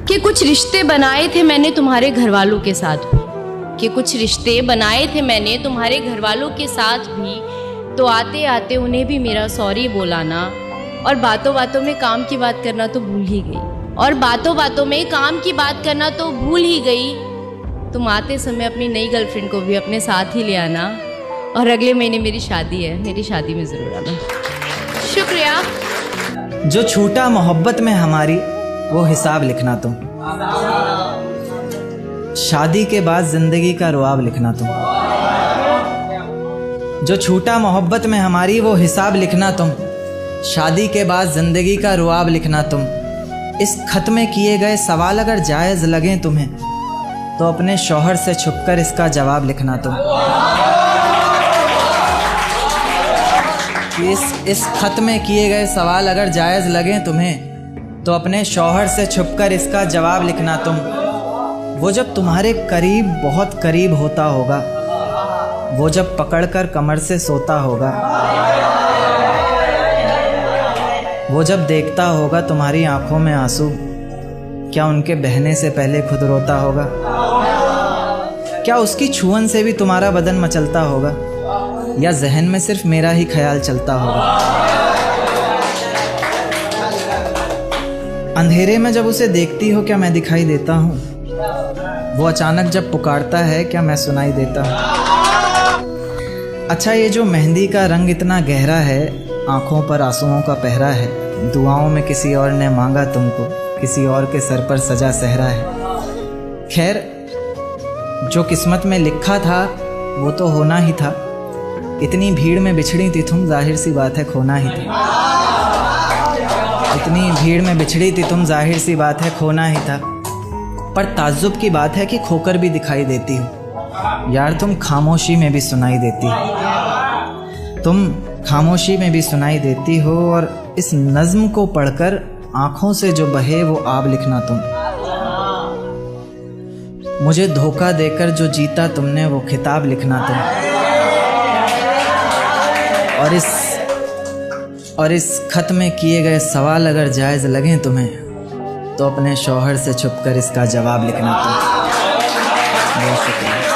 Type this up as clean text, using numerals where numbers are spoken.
कि कुछ रिश्ते बनाए थे मैंने तुम्हारे घर वालों के साथ भी, कि कुछ रिश्ते बनाए थे मैंने तुम्हारे घर वालों के साथ भी, तो आते आते उन्हें भी मेरा सॉरी बोलाना और बातों बातों में काम की बात करना तो भूल ही गई, और बातों बातों में काम की बात करना तो भूल ही गई। तुम आते समय अपनी नई गर्लफ्रेंड को भी अपने साथ ही ले आना, और अगले महीने मेरी शादी है, मेरी शादी में ज़रूर आना। शुक्रिया। जो छूटा मोहब्बत में हमारी वो हिसाब लिखना तुम, शादी के बाद जिंदगी का रुआब लिखना तुम। जो छूटा मोहब्बत में हमारी वो हिसाब लिखना तुम, शादी के बाद जिंदगी का रुआब लिखना तुम। इस खत में किए गए सवाल अगर जायज़ लगें तुम्हें तो अपने शौहर से छुपकर इसका जवाब लिखना तुम। इस खत में किए गए सवाल अगर जायज़ लगें तुम्हें तो अपने शौहर से छुपकर इसका जवाब लिखना तुम। वो जब तुम्हारे करीब बहुत करीब होता होगा, वो जब पकड़कर कमर से सोता होगा, वो जब देखता होगा तुम्हारी आंखों में आंसू, क्या उनके बहने से पहले खुद रोता होगा? क्या उसकी छुअन से भी तुम्हारा बदन मचलता होगा, या जहन में सिर्फ मेरा ही ख्याल चलता होगा? अंधेरे में जब उसे देखती हो क्या मैं दिखाई देता हूँ? वो अचानक जब पुकारता है क्या मैं सुनाई देता हूँ? अच्छा, ये जो मेहंदी का रंग इतना गहरा है, आंखों पर आंसुओं का पहरा है, दुआओं में किसी और ने मांगा तुमको, किसी और के सर पर सजा सहरा है। खैर, जो किस्मत में लिखा था वो तो होना ही था। इतनी भीड़ में बिछड़ी थी तुम, जाहिर सी बात है खोना ही था। इतनी भीड़ में बिछड़ी थी तुम, जाहिर सी बात है खोना ही था। पर ताज्जुब की बात है कि खोकर भी दिखाई देती हो यार, तुम खामोशी में भी सुनाई देती हो। तुम खामोशी में भी सुनाई देती हो, और इस नज़्म को पढ़कर आँखों से जो बहे वो आब लिखना तुम। मुझे धोखा देकर जो जीता तुमने वो खिताब लिखना तुम। और इस खत में किए गए सवाल अगर जायज़ लगें तुम्हें तो अपने शौहर से छुपकर इसका जवाब लिखना तुम। बहुत शुक्रिया।